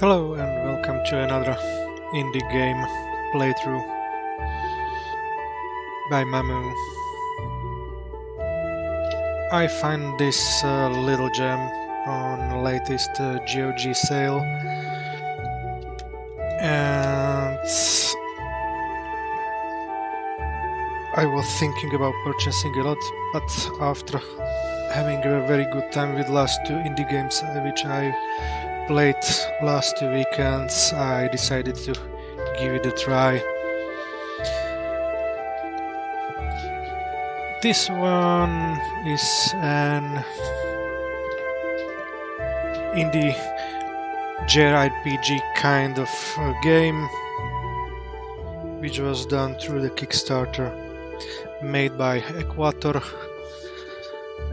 Hello and welcome to another indie game playthrough by Mamu. I find this little gem on latest GOG sale, and I was thinking about purchasing a lot, but after having a very good time with last two indie games which I played last 2 weekends, I decided to give it a try. This one is an indie JRPG kind of game which was done through the Kickstarter made by Equator,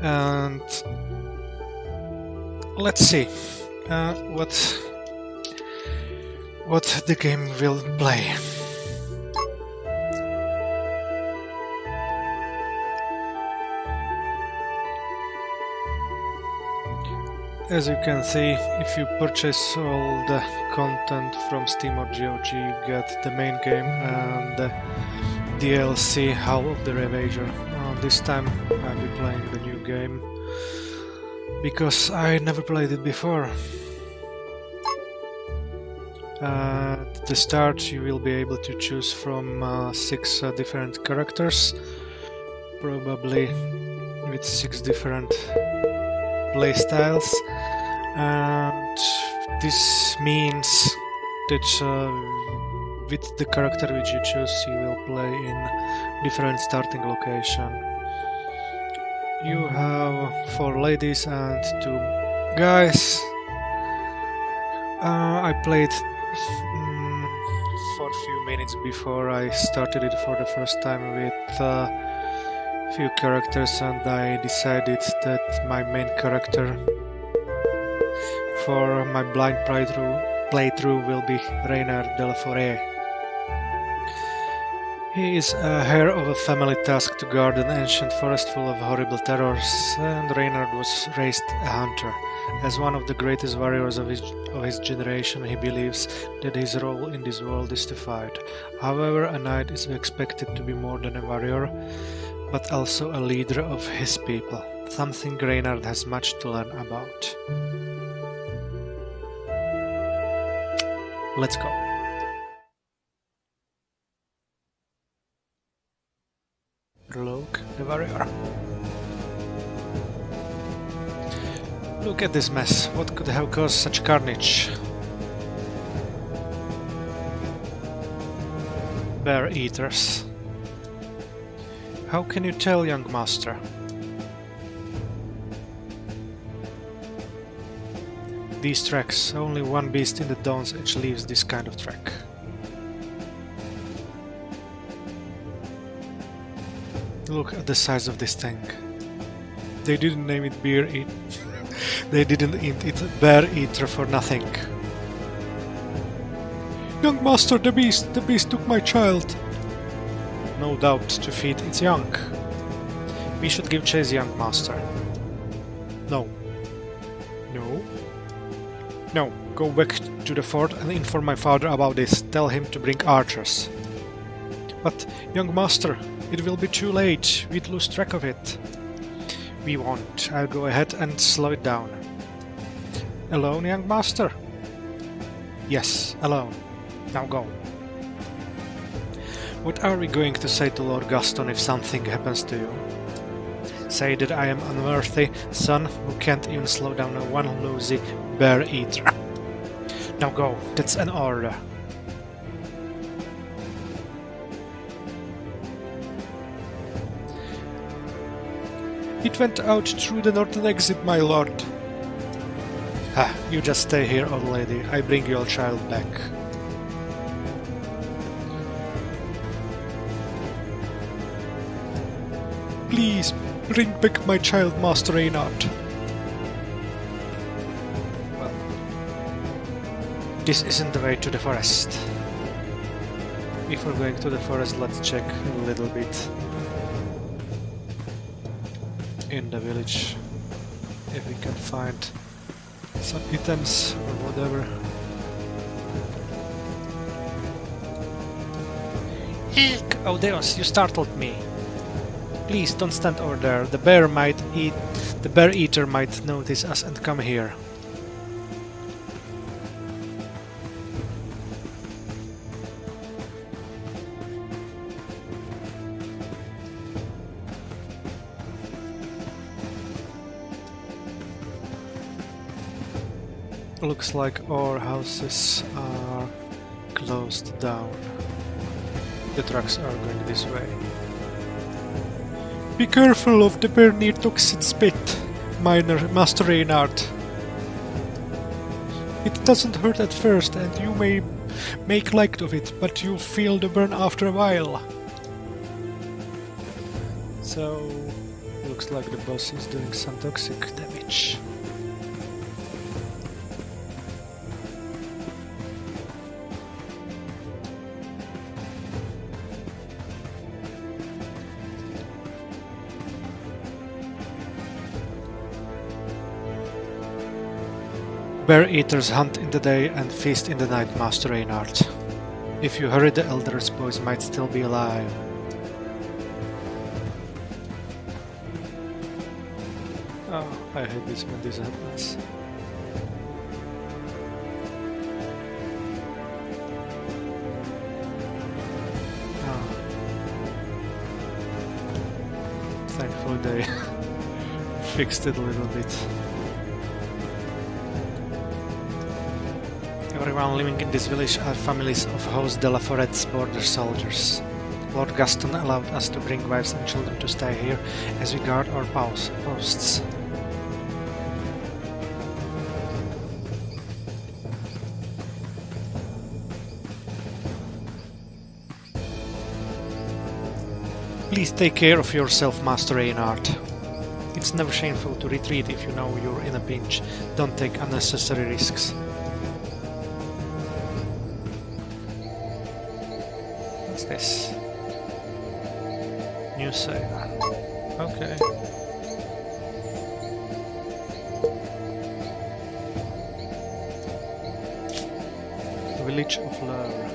and let's see what the game will play. As you can see, if you purchase all the content from Steam or GOG, you get the main game and the DLC Howl of the Ravager. This time I'll be playing the new game because I never played it before. At the start you will be able to choose from 6 different characters, probably with 6 different playstyles, and this means that with the character which you choose you will play in different starting location. You have 4 ladies and 2 guys. I played for a few minutes before I started it for the first time with few characters, and I decided that my main character for my blind playthrough will be Reynard de Foret. He is heir of a family tasked to guard an ancient forest full of horrible terrors, and Reynard was raised a hunter. As one of the greatest warriors of his generation, he believes that his role in this world is to fight. However, a knight is expected to be more than a warrior, but also a leader of his people, something Reynard has much to learn about. Let's go. Prologue, the warrior. Look at this mess. What could have caused such carnage? Bear eaters. How can you tell, young master? These tracks, only one beast in the Dawn's Edge leaves this kind of track. Look at the size of this thing. They didn't name it They didn't eat it Bear Eater for nothing. Young master, the beast took my child. No doubt to feed its young. We should give chase, young master. No. No. No, go back to the fort and inform my father about this. Tell him to bring archers. But, young master, it will be too late. We'd lose track of it. We won't. I'll go ahead and slow it down. Alone, young master? Yes, alone. Now go. What are we going to say to Lord Gaston if something happens to you? Say that I am unworthy son who can't even slow down a one lousy bear eater. Now go, that's an order. It went out through the northern exit, my lord. Ha, you just stay here, old lady. I bring your child back. Please, bring back my child, Master Reynard. Well, this isn't the way to the forest. Before going to the forest, let's check a little bit in the village if we can find some items or whatever. Eek! Oh Deus, you startled me. Please don't stand over there. The bear eater might notice us and come here. Looks like our houses are closed down. The trucks are going this way. Be careful of the bear near toxic spit, Master Reynard. It doesn't hurt at first and you may make light of it, but you'll feel the burn after a while. So, looks like the boss is doing some toxic damage. Bear eaters hunt in the day and feast in the night, Master Reynard. If you hurry, the elders' boys might still be alive. Oh, I hate this when this happens. Oh. Thankfully they fixed it a little bit. Everyone living in this village are families of House de la Foret's border soldiers. Lord Gaston allowed us to bring wives and children to stay here as we guard our posts. Please take care of yourself, Master Reynard. It's never shameful to retreat if you know you're in a pinch. Don't take unnecessary risks. What's this? New sailor. Okay. Village of Lure.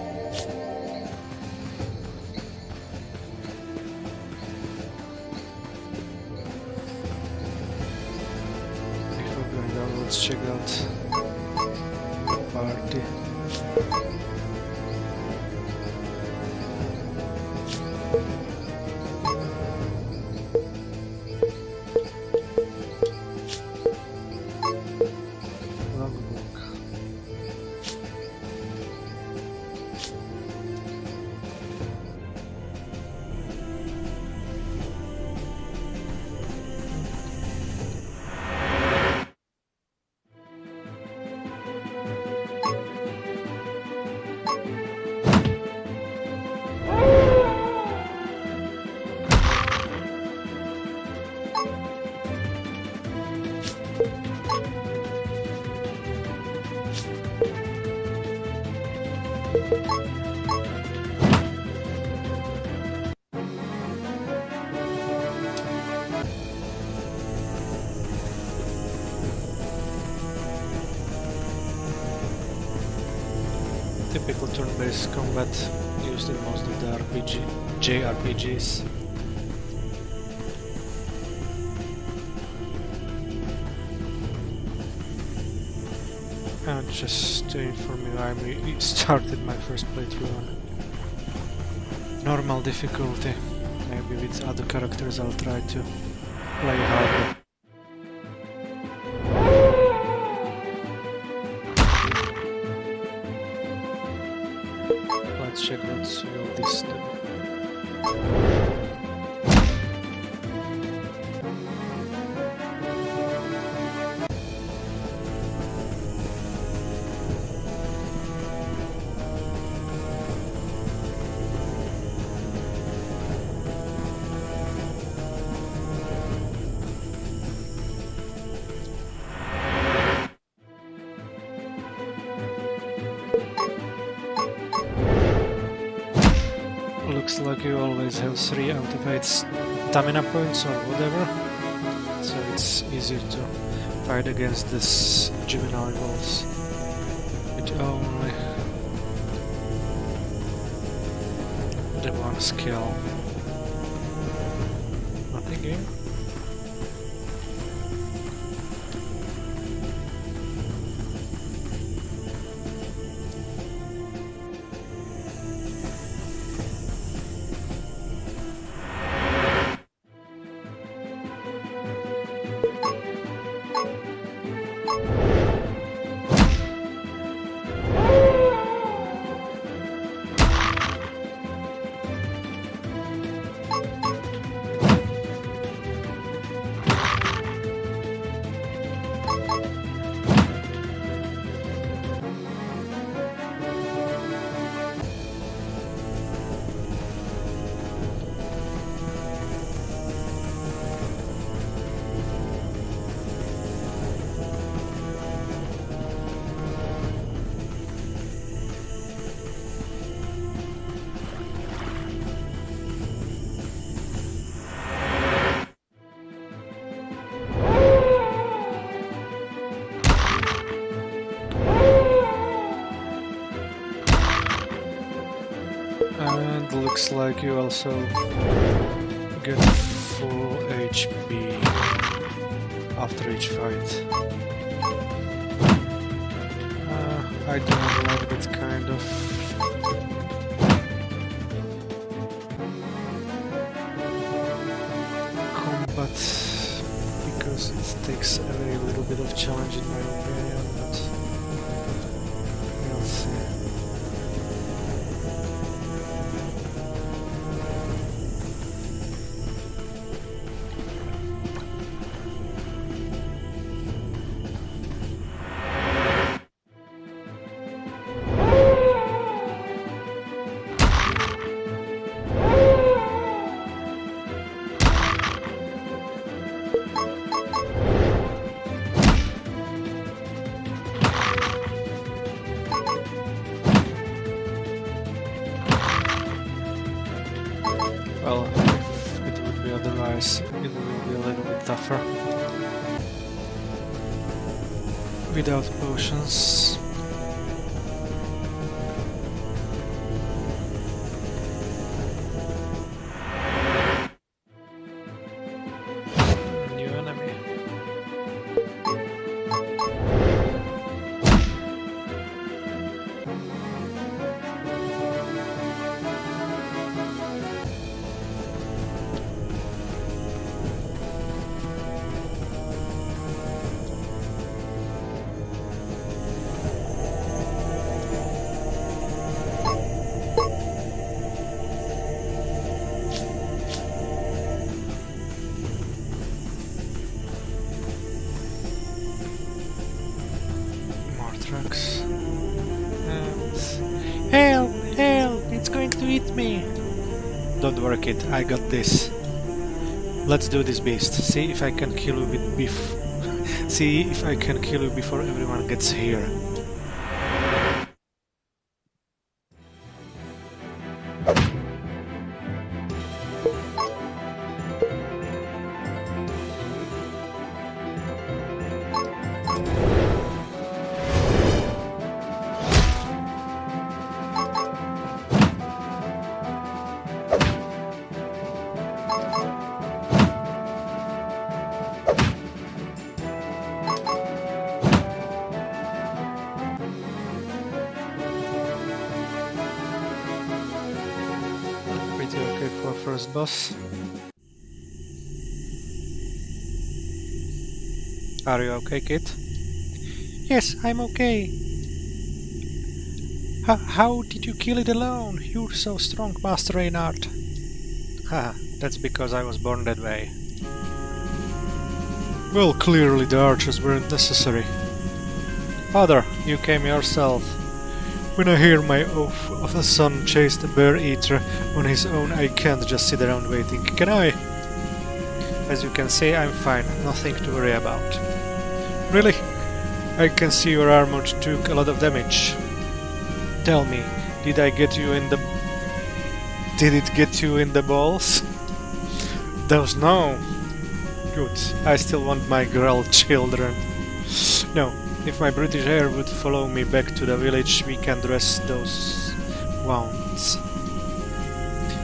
Before going down, let's check out the party. Typical turn-based combat used in most of the JRPGs. And just to inform you, I started my first playthrough on normal difficulty. Maybe with other characters I'll try to play harder. Let's check what will this do. Looks like you always have 3 out of 8 stamina points or whatever, so it's easier to fight against this juvenile wolves with only the 1 skill. Nothing here. And looks like you also get full HP after each fight. I don't like that kind of combat because it takes a very little bit of challenge in my opinion, but we'll see. Well, if it would be otherwise, it will be a little bit tougher. Without potions. New enemy. And help! Help! It's going to eat me! Don't worry, kid, I got this. Let's do this, beast. See if I can kill you with beef. See if I can kill you before everyone gets here. Okay for first boss. Are you okay, kid? Yes, I'm okay. How did you kill it alone? You're so strong, Master Reynard. Haha, that's because I was born that way. Well, clearly the archers weren't necessary. Father, you came yourself. When I hear my oath of a son chased a bear-eater on his own, I can't just sit around waiting, can I? As you can see, I'm fine, nothing to worry about. Really? I can see your armor took a lot of damage. Tell me, did it get you in the balls? Those no. Good, I still want my girl children. No. If my British heir would follow me back to the village, we can dress those wounds.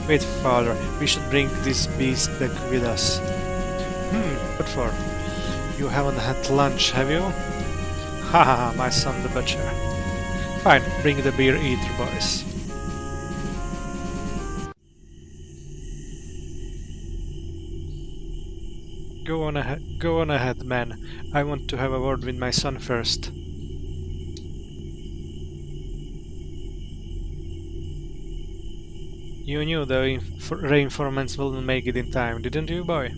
Wait, father, we should bring this beast back with us. What for? You haven't had lunch, have you? Haha, my son the butcher. Fine, bring the beer eater, boys. Go on ahead, man. I want to have a word with my son first. You knew the reinforcements wouldn't make it in time, didn't you, boy?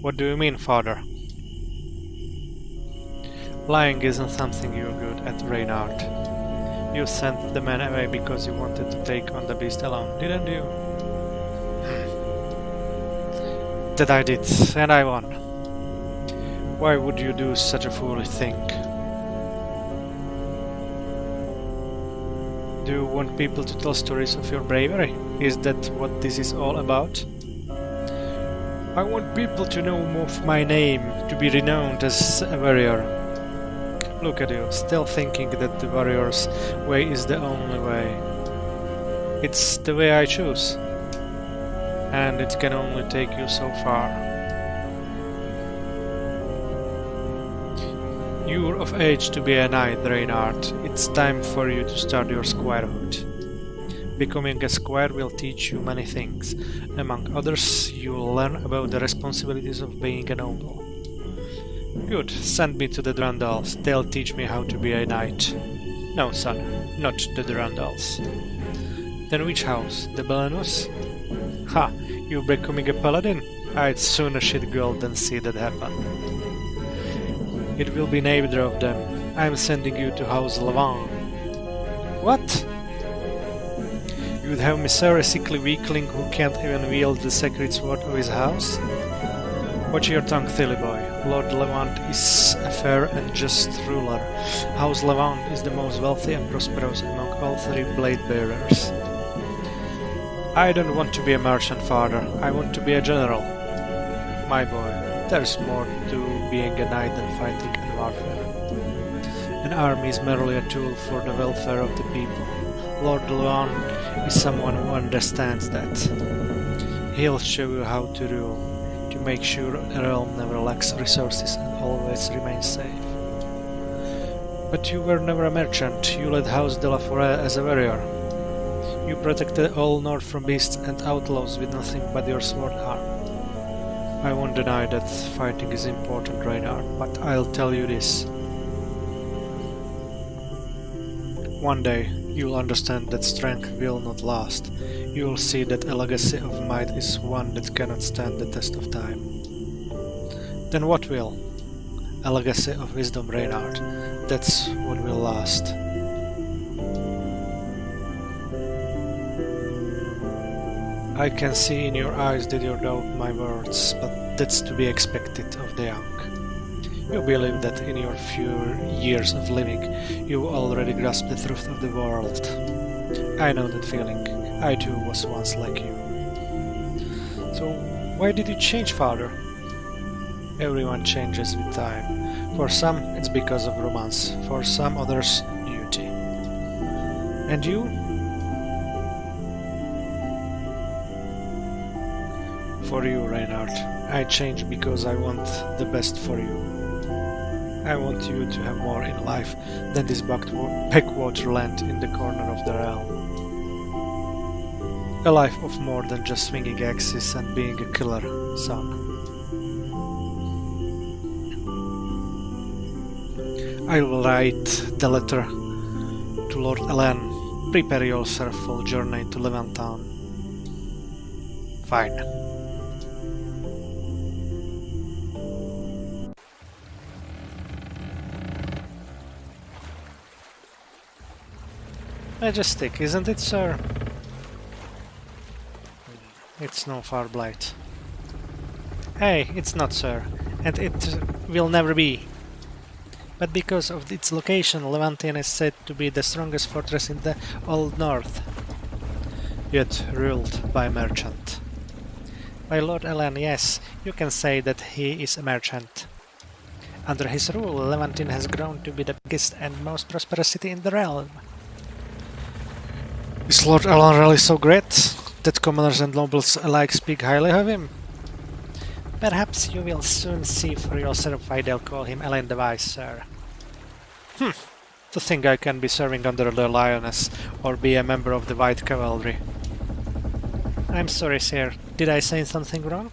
What do you mean, father? Lying isn't something you're good at, Reynard. You sent the man away because you wanted to take on the beast alone, didn't you? That I did, and I won. Why would you do such a foolish thing? Do you want people to tell stories of your bravery? Is that what this is all about? I want people to know of my name, to be renowned as a warrior. Look at you, still thinking that the warrior's way is the only way. It's the way I choose. And it can only take you so far. You're of age to be a knight, Reynard. It's time for you to start your squirehood. Becoming a squire will teach you many things. Among others, you'll learn about the responsibilities of being a noble. Good, send me to the Durandals. They'll teach me how to be a knight. No, son, not the Durandals. Then which house? The Belenus? Ha! You're becoming a paladin? I'd sooner shit gold than see that happen. It will be neither of them. I'm sending you to House Levant. What? You'd have me serve a sickly weakling who can't even wield the sacred sword of his house? Watch your tongue, silly boy. Lord Levant is a fair and just ruler. House Levant is the most wealthy and prosperous among all three blade bearers. I don't want to be a merchant, father. I want to be a general. My boy, there's more to being a knight than fighting and warfare. An army is merely a tool for the welfare of the people. Lord Levant is someone who understands that. He'll show you how to rule, to make sure the realm never lacks resources and always remains safe. But you were never a merchant. You led House de la Foret as a warrior. You protected all north from beasts and outlaws with nothing but your sword arm. I won't deny that fighting is important, Reynard, but I'll tell you this. One day, you'll understand that strength will not last. You'll see that a legacy of might is one that cannot stand the test of time. Then what will? A legacy of wisdom, Reynard. That's what will last. I can see in your eyes that you doubt my words, but that's to be expected of the young. You believe that in your few years of living you already grasp the truth of the world. I know that feeling. I too was once like you. So why did you change, father? Everyone changes with time. For some it's because of romance, for some others duty. And you? For you, Reynard. I change because I want the best for you. I want you to have more in life than this backwater land in the corner of the realm. A life of more than just swinging axes and being a killer, son. I will write the letter to Lord Elen. Prepare yourself for journey to Levantown. Fine. Majestic, isn't it, sir? It's no far blight. Hey, it's not, sir, and it will never be. But because of its location, Levantian is said to be the strongest fortress in the Old North. Yet ruled by a merchant. By Lord Elen, yes, you can say that he is a merchant. Under his rule, Levantin has grown to be the biggest and most prosperous city in the realm. Is Lord Alan really so great that commoners and nobles alike speak highly of him? Perhaps you will soon see for yourself why they'll call him Alan the Wise, sir. To think I can be serving under the Lioness or be a member of the White Cavalry. I'm sorry, sir. Did I say something wrong?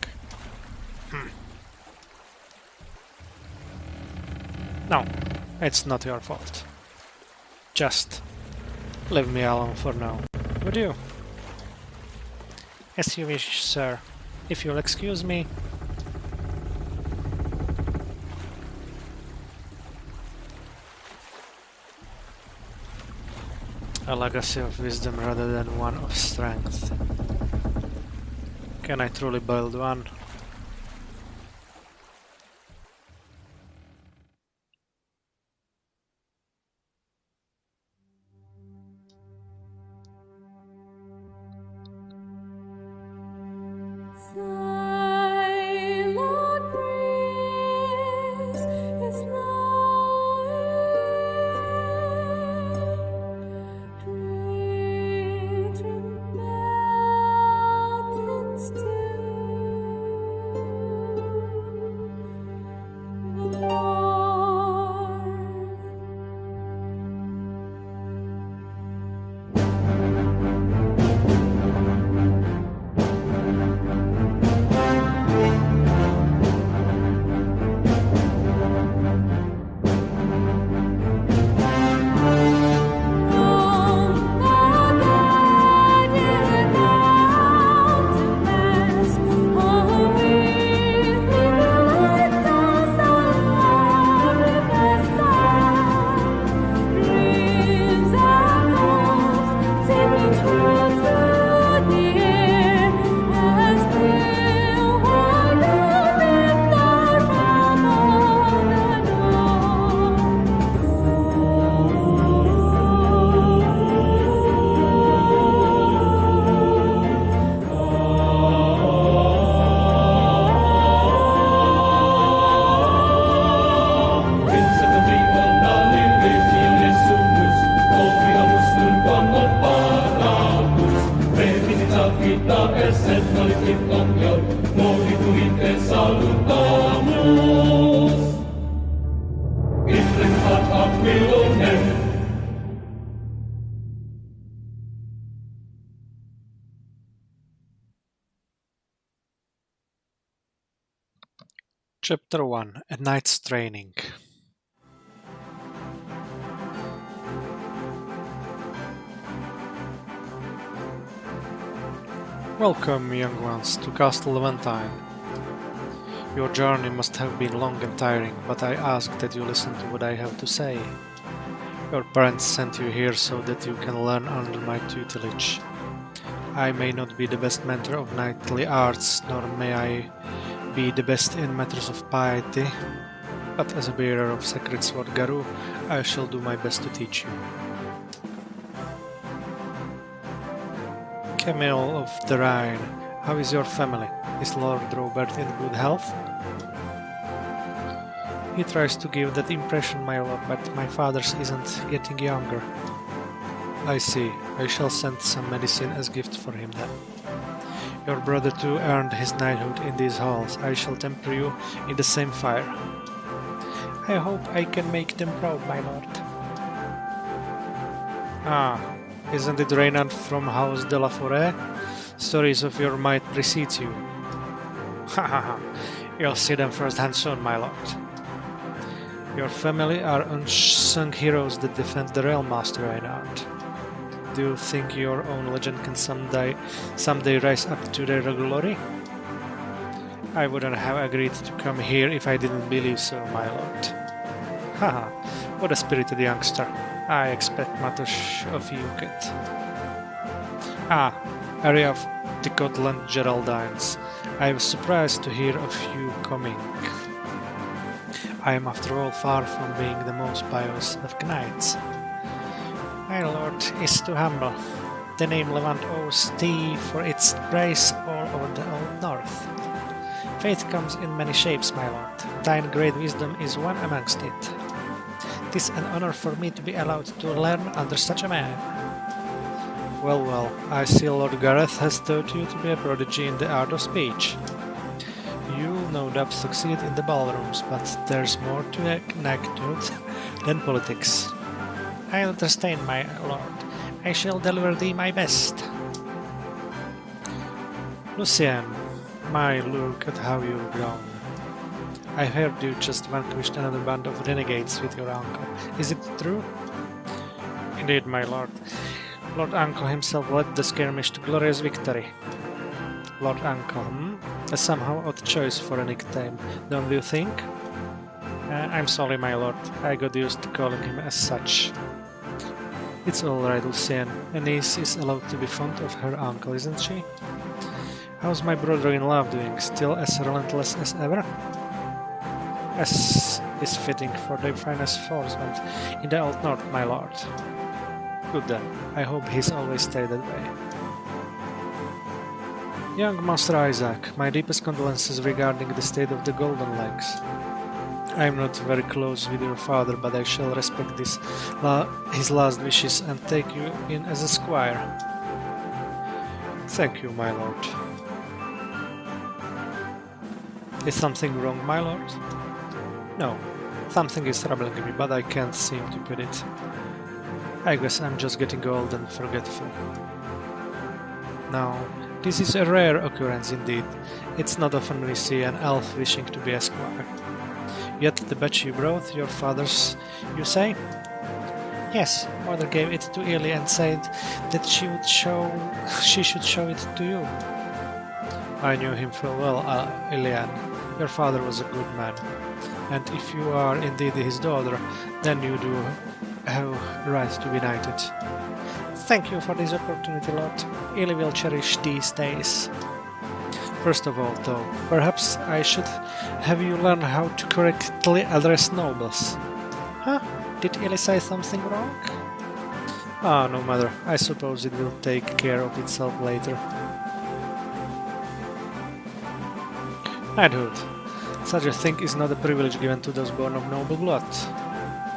No, it's not your fault. Just leave me alone for now, would you? As you wish, sir. If you'll excuse me. A legacy of wisdom rather than one of strength. Can I truly build one? Chapter 1: A Knight's Training. Welcome, young ones, to Castle Levantine. Your journey must have been long and tiring, but I ask that you listen to what I have to say. Your parents sent you here so that you can learn under my tutelage. I may not be the best mentor of knightly arts, nor may I be the best in matters of piety, but as a bearer of sacred sword Garu, I shall do my best to teach you. Camille of the Rhine, how is your family? Is Lord Robert in good health? He tries to give that impression, my lord, but my father's isn't getting younger. I see. I shall send some medicine as gift for him then. Your brother too earned his knighthood in these halls. I shall temper you in the same fire. I hope I can make them proud, my lord. Ah, isn't it Reynard from House de la Foret? Stories of your might precede you. Ha ha ha, you'll see them firsthand soon, my lord. Your family are unsung heroes that defend the realm, Master Reynard. Do you think your own legend can someday rise up to their glory? I wouldn't have agreed to come here if I didn't believe so, my lord. Haha, what a spirited youngster. I expect much of you, kid. Ah, area of the Gotland Geraldines. I was surprised to hear of you coming. I am after all far from being the most pious of knights. My lord is too humble. The name Levant owes thee for its praise all over the old north. Faith comes in many shapes, my lord. Thine great wisdom is one amongst it. 'Tis an honor for me to be allowed to learn under such a man. Well, well, I see Lord Gareth has taught you to be a prodigy in the art of speech. You'll no doubt succeed in the ballrooms, but there's more to anecdote than politics. I understand, my lord. I shall deliver thee my best. Lucien, my, look at how you've grown. I heard you just vanquished another band of renegades with your uncle. Is it true? Indeed, my lord. Lord Uncle himself led the skirmish to glorious victory. Lord Uncle, a somehow odd choice for a nickname, don't you think? I'm sorry, my lord. I got used to calling him as such. It's alright, Lucien. A niece is allowed to be fond of her uncle, isn't she? How's my brother-in-law doing? Still as relentless as ever? As is fitting for the finest swordsman in the Old North, my lord. Good then. I hope he's always stayed that way. Young Master Isaac, my deepest condolences regarding the state of the Golden Legs. I am not very close with your father, but I shall respect his last wishes and take you in as a squire. Thank you, my lord. Is something wrong, my lord? No, something is troubling me, but I can't seem to put it. I guess I'm just getting old and forgetful. Now, this is a rare occurrence indeed. It's not often we see an elf wishing to be a squire. Yet the badge you brought, your father's, you say? Yes, mother gave it to Ili and said that she should show it to you. I knew him full well, Ilian. Your father was a good man. And if you are indeed his daughter, then you do have right to be knighted. Thank you for this opportunity, Lord. Ili will cherish these days. First of all, though, perhaps I should have you learn how to correctly address nobles. Huh? Did Ili say something wrong? Ah, no matter. I suppose it will take care of itself later. Knighthood. Such a thing is not a privilege given to those born of noble blood.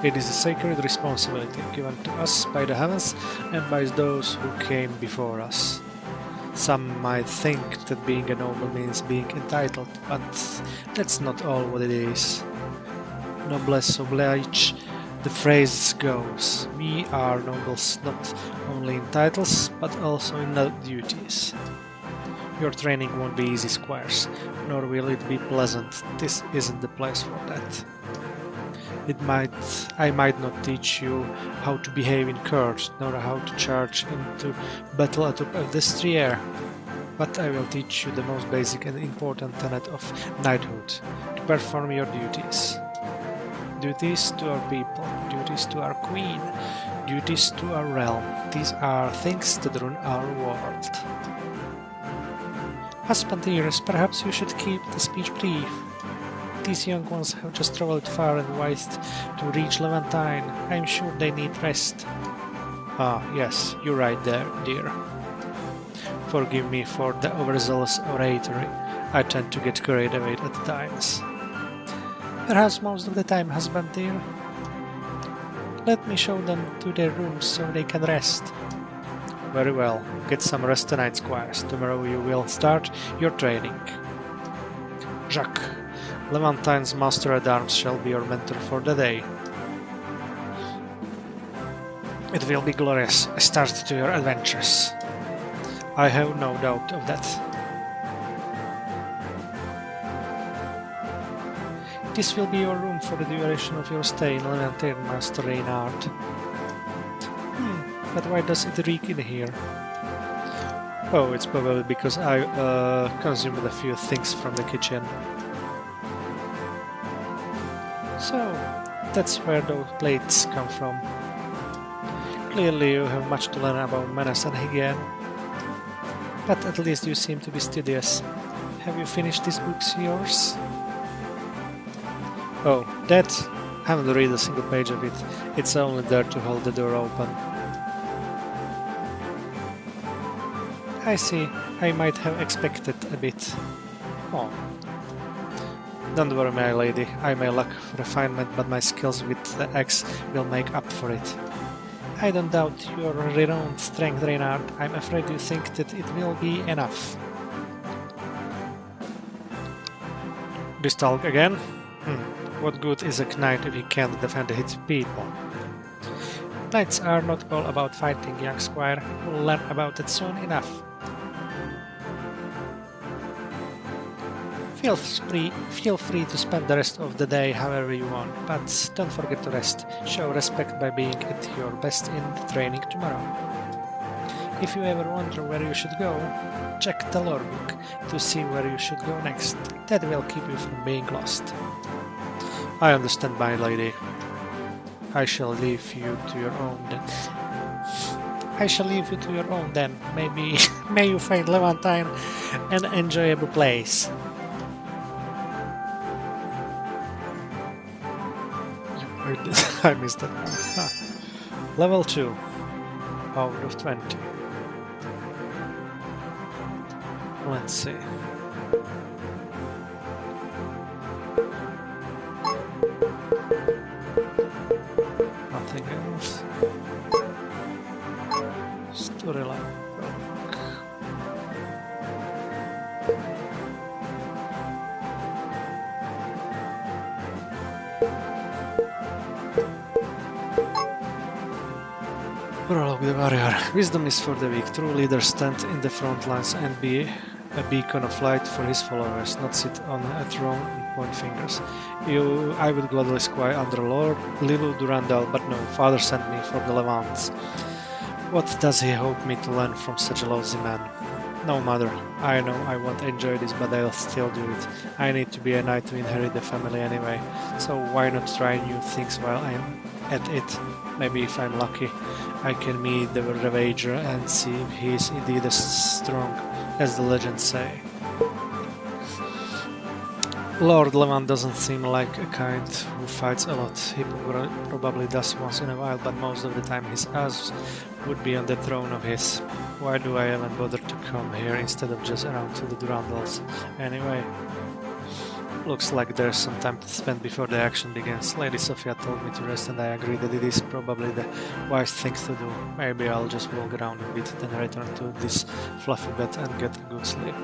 It is a sacred responsibility given to us by the heavens and by those who came before us. Some might think that being a noble means being entitled, but that's not all what it is. Noblesse oblige, the phrase goes. We are nobles not only in titles, but also in duties. Your training won't be easy, squires, nor will it be pleasant. This isn't the place for that. I might not teach you how to behave in court, nor how to charge into battle at the destrier, but I will teach you the most basic and important tenet of knighthood, to perform your duties. Duties to our people, duties to our queen, duties to our realm. These are things that run our world. Husbanders, perhaps you should keep the speech brief. These young ones have just travelled far and wide to reach Levantine. I'm sure they need rest. Ah, yes, you're right there, dear. Forgive me for the overzealous oratory. I tend to get carried away at times. Perhaps most of the time, husband dear. Let me show them to their rooms so they can rest. Very well. Get some rest tonight, squires. Tomorrow you will start your training. Jacques, Levantine's master-at-arms shall be your mentor for the day. It will be glorious, a start to your adventures. I have no doubt of that. This will be your room for the duration of your stay in Levantine, Master Reynard. But why does it reek in here? Oh, it's probably because I consumed a few things from the kitchen. So, that's where those plates come from. Clearly you have much to learn about manners and hygiene. But at least you seem to be studious. Have you finished these books yours? Oh, that? I haven't read a single page of it. It's only there to hold the door open. I see. I might have expected a bit. Oh. Don't worry, my lady. I may lack refinement, but my skills with the axe will make up for it. I don't doubt your renowned strength, Reynard. I'm afraid you think that it will be enough. This talk again? What good is a knight if he can't defend his people? Knights are not all about fighting, young squire. You'll learn about it soon enough. Feel free to spend the rest of the day however you want, but don't forget to rest. Show respect by being at your best in the training tomorrow. If you ever wonder where you should go, check the lore book to see where you should go next. That will keep you from being lost. I understand, my lady. I shall leave you to your own then. Maybe may you find Levantine an enjoyable place. I missed that one. Level 2 out of 20. Let's see. Nothing else. Storyline. Prologue the warrior. Wisdom is for the weak. True leaders stand in the front lines and be a beacon of light for his followers, not sit on a throne and point fingers. I would gladly squire under Lord Lilu Durandal, but no, father sent me for the Levants. What does he hope me to learn from such a lousy man? No, mother, I know I won't enjoy this, but I'll still do it. I need to be a knight to inherit the family anyway, so why not try new things while I'm at it? Maybe if I'm lucky, I can meet the Ravager and see if he is indeed as strong as the legends say. Lord Levant doesn't seem like a kind who fights a lot. He probably does once in a while, but most of the time his ass would be on the throne of his. Why do I even bother to come here instead of just around to the Durandals? Anyway, looks like there's some time to spend before the action begins. Lady Sophia told me to rest and I agree that it is probably the wise thing to do. Maybe I'll just walk around a bit, then return to this fluffy bed and get a good sleep.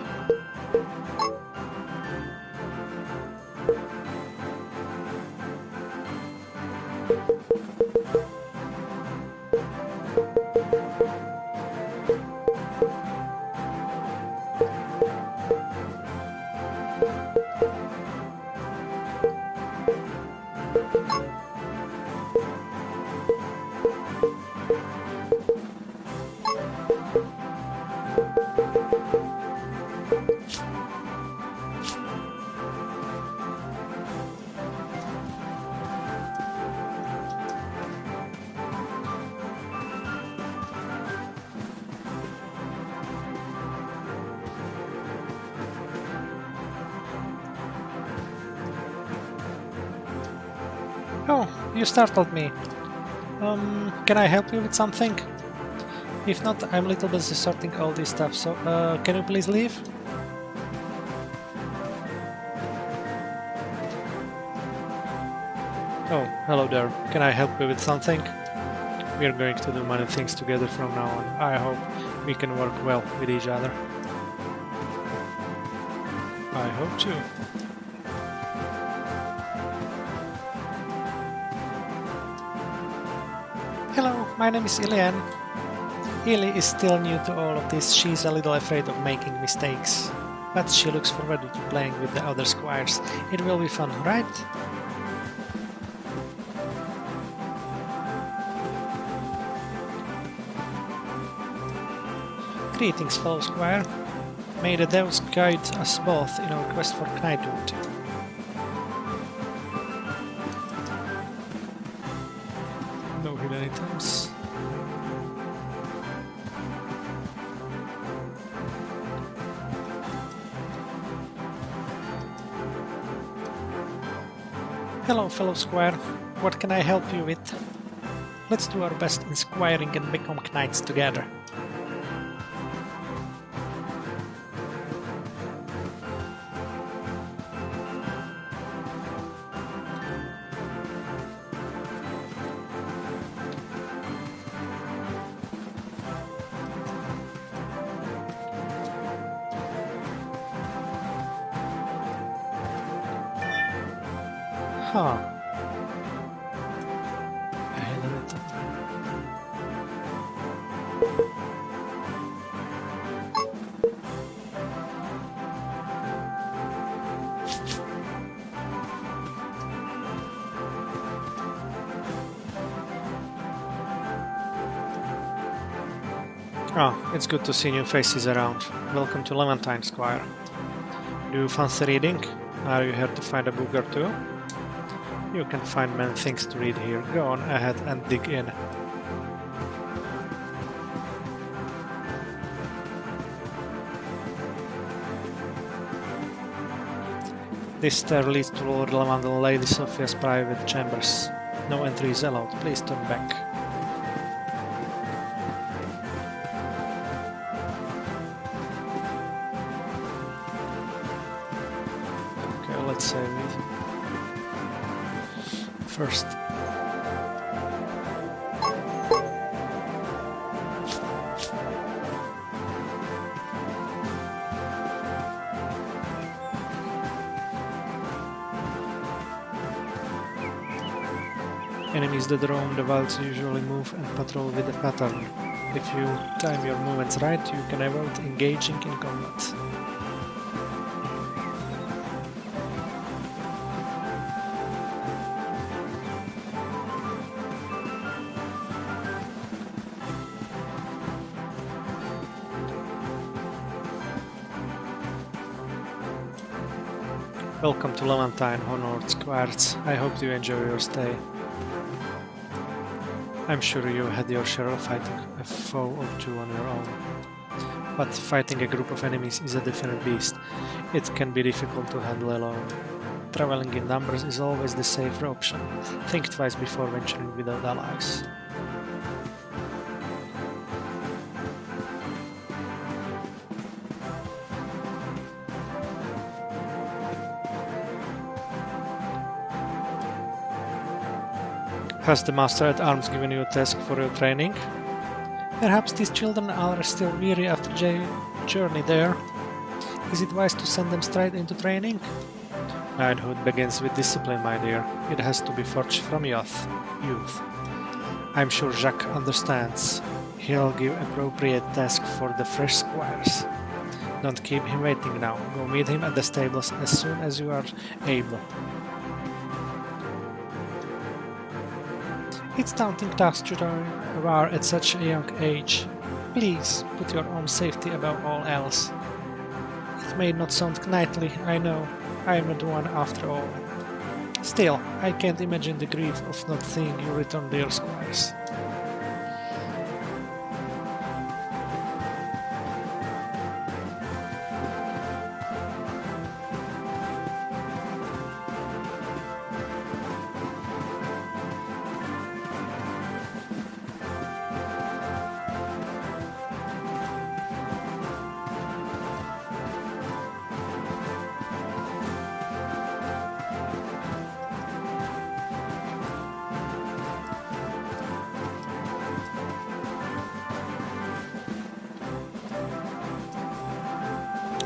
Oh, you startled me. Can I help you with something? If not, I'm a little busy sorting all this stuff, so can you please leave? Oh, hello there. Can I help you with something? We're going to do many things together from now on. I hope we can work well with each other. I hope too. Hello, my name is Ilian. Ili is still new to all of this. She's a little afraid of making mistakes. But she looks forward to playing with the other squires. It will be fun, right? Greetings, fellow squire. May the devils guide us both in our quest for knighthood. No hidden items. Hello, fellow squire. What can I help you with? Let's do our best in squiring and become knights together. Huh. I hate it. Ah, it's good to see new faces around. Welcome to Levantine, Squire. Do you fancy reading? Are you here to find a book or two? You can find many things to read here. Go on ahead and dig in. This stair leads to Lord Lavand and Lady Sophia's private chambers. No entry is allowed. Please turn back. Let's save it first. Enemies that roam the wilds usually move and patrol with a pattern. If you time your movements right, you can avoid engaging in combat. Welcome to Levantine, Honored Squires. I hope you enjoy your stay. I'm sure you had your share of fighting a foe or two on your own. But fighting a group of enemies is a different beast. It can be difficult to handle alone. Traveling in numbers is always the safer option. Think twice before venturing without allies. Has the Master at Arms given you a task for your training? Perhaps these children are still weary after their journey there. Is it wise to send them straight into training? Knighthood begins with discipline, my dear. It has to be forged from youth. I'm sure Jacques understands. He'll give appropriate task for the fresh squires. Don't keep him waiting now. Go meet him at the stables as soon as you are able. It's daunting task to learn a war at such a young age. Please, put your own safety above all else. It may not sound knightly, I know. I am not one after all. Still, I can't imagine the grief of not seeing you return to your squires.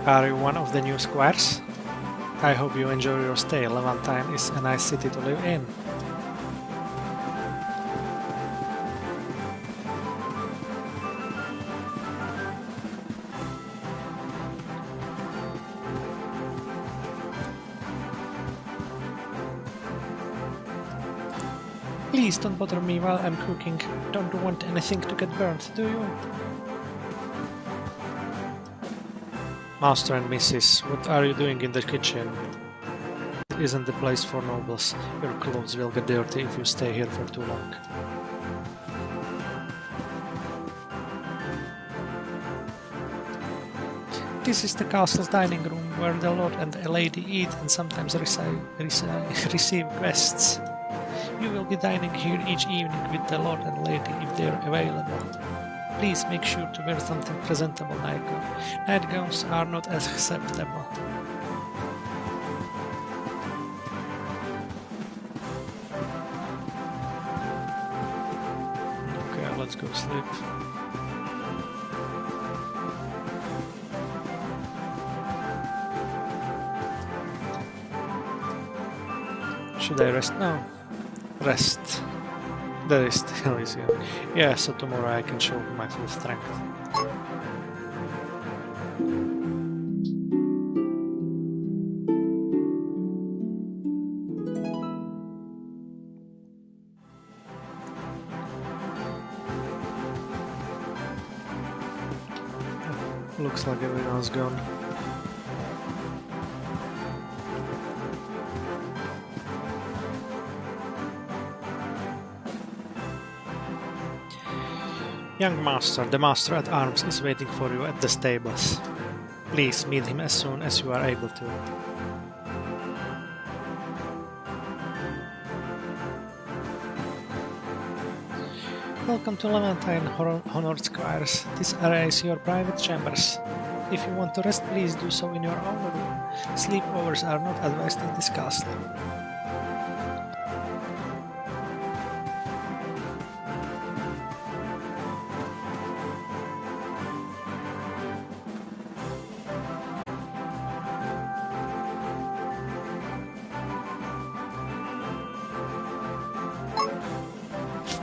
Are you one of the new squires? I hope you enjoy your stay. Levantine is a nice city to live in. Please don't bother me while I'm cooking. Don't want anything to get burnt, do you? Master and Mrs., what are you doing in the kitchen? It isn't the place for nobles. Your clothes will get dirty if you stay here for too long. This is the castle's dining room, where the lord and a lady eat and sometimes receive guests. You will be dining here each evening with the lord and lady if they are available. Please make sure to wear something presentable nightgown. Nightgowns are not acceptable. Okay, let's go sleep. Should I rest now? Rest. There is Celestian. Yeah, so tomorrow I can show my full strength. Looks like everyone's gone. Young master, the master at arms is waiting for you at the stables. Please meet him as soon as you are able to. Welcome to Levantine Honored Squires. This area is your private chambers. If you want to rest, please do so in your own room. Sleepovers are not advised in this castle.